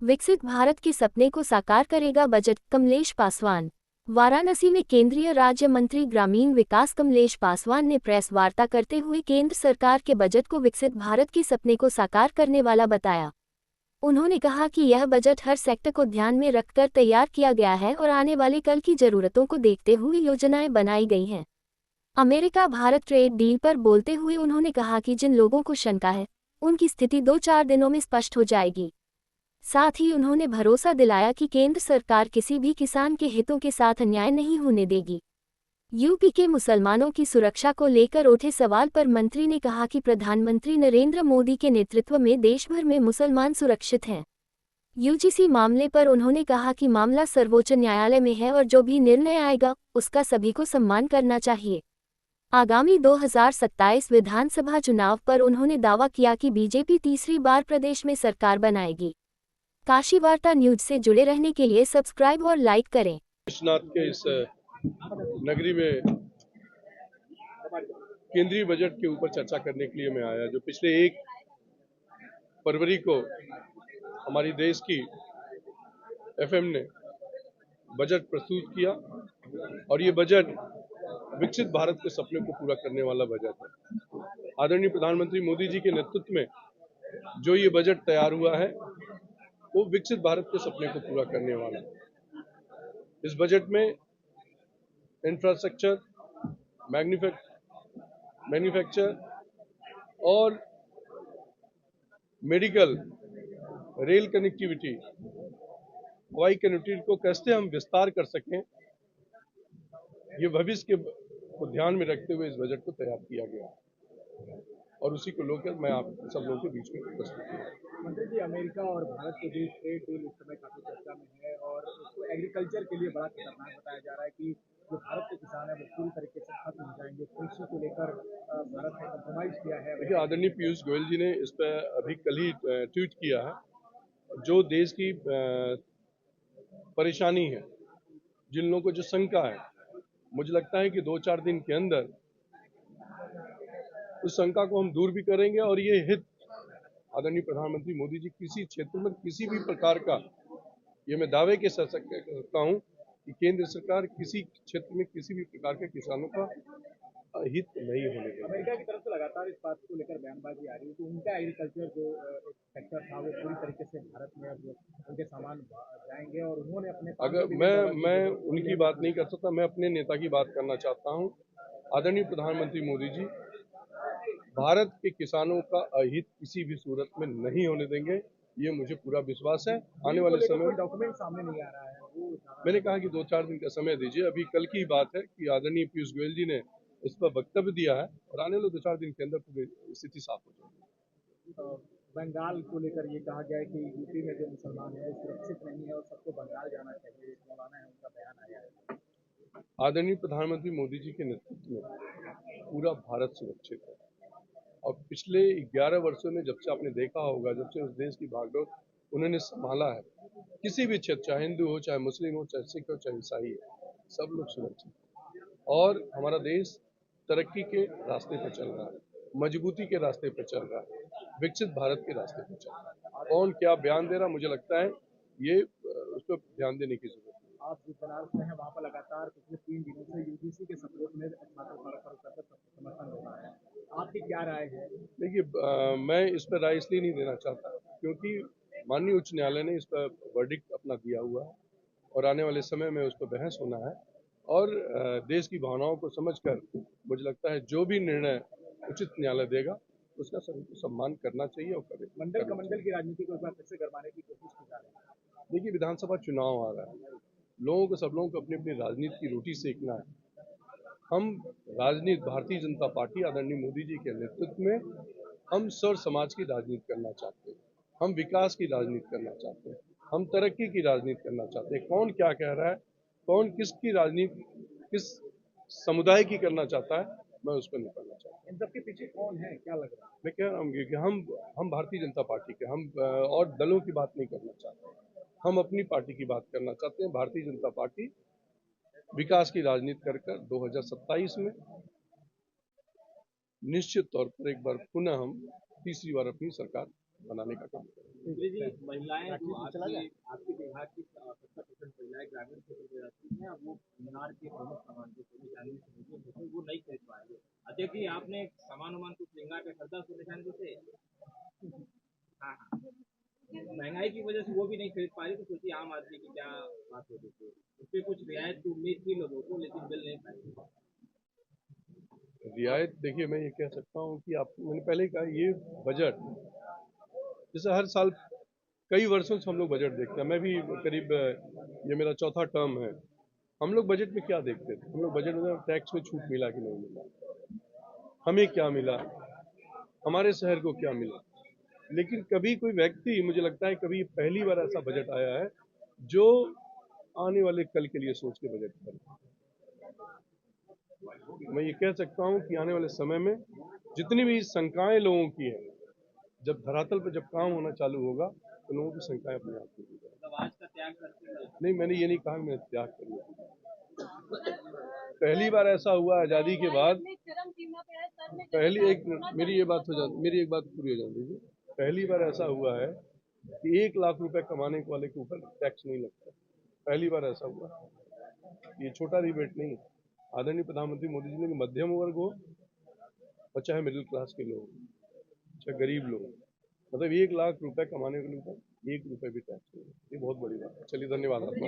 विकसित भारत के सपने को साकार करेगा बजट, कमलेश पासवान। वाराणसी में केंद्रीय राज्य मंत्री ग्रामीण विकास कमलेश पासवान ने प्रेस वार्ता करते हुए केंद्र सरकार के बजट को विकसित भारत के सपने को साकार करने वाला बताया। उन्होंने कहा कि यह बजट हर सेक्टर को ध्यान में रखकर तैयार किया गया है और आने वाले कल की जरूरतों को देखते हुए योजनाएं बनाई गई हैं। अमेरिका भारत ट्रेड डील पर बोलते हुए उन्होंने कहा कि जिन लोगों को शंका है, उनकी स्थिति 2-4 दिनों में स्पष्ट हो जाएगी। साथ ही उन्होंने भरोसा दिलाया कि केंद्र सरकार किसी भी किसान के हितों के साथ अन्याय नहीं होने देगी। यूपी के मुसलमानों की सुरक्षा को लेकर उठे सवाल पर मंत्री ने कहा कि प्रधानमंत्री नरेंद्र मोदी के नेतृत्व में देश भर में मुसलमान सुरक्षित हैं। यूजीसी मामले पर उन्होंने कहा कि मामला सर्वोच्च न्यायालय में है और जो भी निर्णय आएगा, उसका सभी को सम्मान करना चाहिए। आगामी 2027 विधानसभा चुनाव पर उन्होंने दावा किया कि बीजेपी तीसरी बार प्रदेश में सरकार बनाएगी। काशी वार्ता न्यूज से जुड़े रहने के लिए सब्सक्राइब और लाइक करें। विश्वनाथ के इस नगरी में केंद्रीय बजट के ऊपर चर्चा करने के लिए मैं आया, जो पिछले 1 फरवरी को हमारी देश की एफएम ने बजट प्रस्तुत किया और ये बजट विकसित भारत के सपने को पूरा करने वाला बजट है। आदरणीय प्रधानमंत्री मोदी जी के नेतृत्व में जो ये बजट तैयार हुआ है वो विकसित भारत के सपने को पूरा करने वाला है। इस बजट में इंफ्रास्ट्रक्चर, मैन्युफैक्चर और मेडिकल, रेल कनेक्टिविटी, हवाई कनेक्टिविटी को कैसे हम विस्तार कर सकें, ये भविष्य को ध्यान में रखते हुए इस बजट को तैयार किया गया और उसी को लेकर मैं आप सब लोगों के बीच में उपस्थित हूँ। मंत्री जी, अमेरिका और भारत के बीच ट्रेड डील इस समय काफी चर्चा में है और उसको एग्रीकल्चर के लिए बड़ा खतरनाक बताया जा रहा है कि जो भारत के किसान है वो पूरी तरीके से खत्म हो जाएंगे। कृषि को लेकर भारत ने कॉम्प्रोमाइज किया है। देखिए, आदरणीय पीयूष गोयल जी ने इस पर अभी कल ही ट्वीट किया है। जो देश की परेशानी है, जिन लोगों को जो शंका है, मुझे लगता है कि 2-4 दिन के अंदर उस शंका को हम दूर भी करेंगे और ये हित आदरणीय प्रधानमंत्री मोदी जी किसी क्षेत्र में किसी भी प्रकार का, ये मैं दावे के साथ कहता हूँ कि केंद्र सरकार किसी क्षेत्र में किसी भी प्रकार के किसानों का हित नहीं होने देगी। अमेरिका की तरफ से लगातार इस बात को लेकर बयानबाजी आ रही है कि उनका एग्रीकल्चर जो सेक्टर था वो पूरी तरीके से भारत में अब उनके सामान जाएंगे और उन्होंने अपने अगर मैं उनकी बात नहीं कर सकता, मैं अपने नेता की बात करना चाहता हूँ। आदरणीय प्रधानमंत्री मोदी जी भारत के किसानों का अहित किसी भी सूरत में नहीं होने देंगे, ये मुझे पूरा विश्वास है। आने वाले समय में डॉक्यूमेंट सामने नहीं आ रहा है, वो मैंने कहा कि 2-4 दिन का समय दीजिए। अभी कल की बात है कि आदरणीय पीयूष गोयल जी ने इस पर वक्तव्य दिया है और आने वाले 2-4 दिन के अंदर पूरी स्थिति साफ हो जाएगी। बंगाल को लेकर ये कहा गया है कि यूपी में जो मुसलमान है वो सुरक्षित नहीं है और सबको बंगाल जाना चाहिए, मौलाना है उनका बयान आया है। आदरणीय प्रधानमंत्री मोदी जी के नेतृत्व में पूरा भारत सुरक्षित है और पिछले 11 वर्षों में जब से आपने देखा होगा, जब से उस देश की भागदौड़ उन्होंने संभाला है, किसी भी क्षेत्र, चाहे हिंदू हो, चाहे मुस्लिम हो, चाहे सिख हो, चाहे ईसाई हो, सब लोग सुरक्षित और हमारा देश तरक्की के रास्ते पर चल रहा है, मजबूती के रास्ते पर चल रहा है, विकसित भारत के रास्ते पर चल रहा है। कौन क्या बयान दे रहा, मुझे लगता है ये उस पर ध्यान देने की जरूरत है। आप जिस बनारस में हैं वहाँ पर लगातार पिछले 3 दिनों से यूजीसी के सपोर्ट में छात्र समर्थन हो रहा है, आपकी क्या राय है? देखिए, मैं इस पर राय इसलिए नहीं देना चाहता क्योंकि माननीय उच्च न्यायालय ने इस पर वर्डिक्ट अपना दिया हुआ है और आने वाले समय में उस पर बहस होना है और देश की भावनाओं को समझकर मुझे लगता है जो भी निर्णय उचित न्यायालय देगा उसका सभी को सम्मान करना चाहिए और करें। मंडल कमंडल की राजनीति को एक बार फिर से गरमाने की कोशिश की जा रही है। देखिए, विधानसभा चुनाव आ रहा है, लोगों को, सब लोगों को अपनी अपनी राजनीति की रोटी सेकना है। हम राजनीति, भारतीय जनता पार्टी आदरणीय मोदी जी के नेतृत्व में हम सर्व समाज की राजनीति करना चाहते हैं, हम विकास की राजनीति करना चाहते हैं, हम तरक्की की राजनीति करना चाहते हैं। कौन क्या कह रहा है, कौन किसकी राजनीति किस समुदाय की करना चाहता है, मैं उस पर नहीं करना चाहता। इन सबके पीछे कौन है, क्या लग रहा है? मैं कह रहा हूँ कि हम भारतीय जनता पार्टी के, हम और दलों की बात नहीं करना चाहते, हम अपनी पार्टी की बात करना चाहते हैं। भारतीय जनता पार्टी विकास की राजनीति कर 2027 में निश्चित तौर पर एक बार पुनः हम तीसरी बार अपनी सरकार बनाने का काम करेंगे। जी, महिलाएं जो आपके विभाग की 70% महिलाएं ग्रामीण क्षेत्र में रहती हैं, अब वो मीनार के प्रमुख सामान जो सोने चांदी से मुझे होते हैं वो नहीं खरीद पाएंगे। अध्यक्ष जी, आपने सामान वामान कुछ महंगा के खरीदा सोने चांदी से? हाँ हाँ, महंगाई की वजह से वो भी नहीं खरीद पा रही, तो सोचिए आम आदमी की क्या बात हो रही थी। उस पर कुछ रियायत की उम्मीद थी लोगों को, लेकिन मिल नहीं पाई। रियायत देखिए, मैं ये कह सकता हूँ कि आप, मैंने पहले कहा, ये बजट जैसे हर साल कई वर्षों से हम लोग बजट देखते हैं। मैं भी करीब, ये मेरा चौथा टर्म है। हम लोग बजट में क्या देखते थे? हम लोग बजट में टैक्स में छूट मिला कि नहीं मिला, हमें क्या मिला, हमारे शहर को क्या मिला। लेकिन कभी कोई व्यक्ति, मुझे लगता है कभी पहली बार ऐसा बजट आया है जो आने वाले कल के लिए सोच के बजट कर। मैं ये कह सकता हूं कि आने वाले समय में जितनी भी शंकाएं लोगों की हैं, जब धरातल पर जब काम होना चालू होगा तो लोगों की शंकाएं अपने आप दूर हो जाएंगी। आज का त्याग करते नहीं, मैंने ये नहीं कहा कि मैंने त्याग कर लिया। पहली बार ऐसा हुआ आजादी के बाद, मेरी एक बात पूरी हो जाने दीजिए। पहली बार ऐसा हुआ है कि 1 लाख रुपए कमाने वाले के ऊपर टैक्स नहीं लगता। पहली बार ऐसा हुआ। ये छोटा रिबेट नहीं। आदरणीय प्रधानमंत्री मोदी जी ने, मध्यम वर्ग हो और चाहे मिडिल क्लास के लोग, चाहे गरीब लोग, मतलब 1 लाख रुपए कमाने के ऊपर 1 रुपए भी टैक्स नहीं। ये बहुत बड़ी बात है। चलिए, धन्यवाद आपका।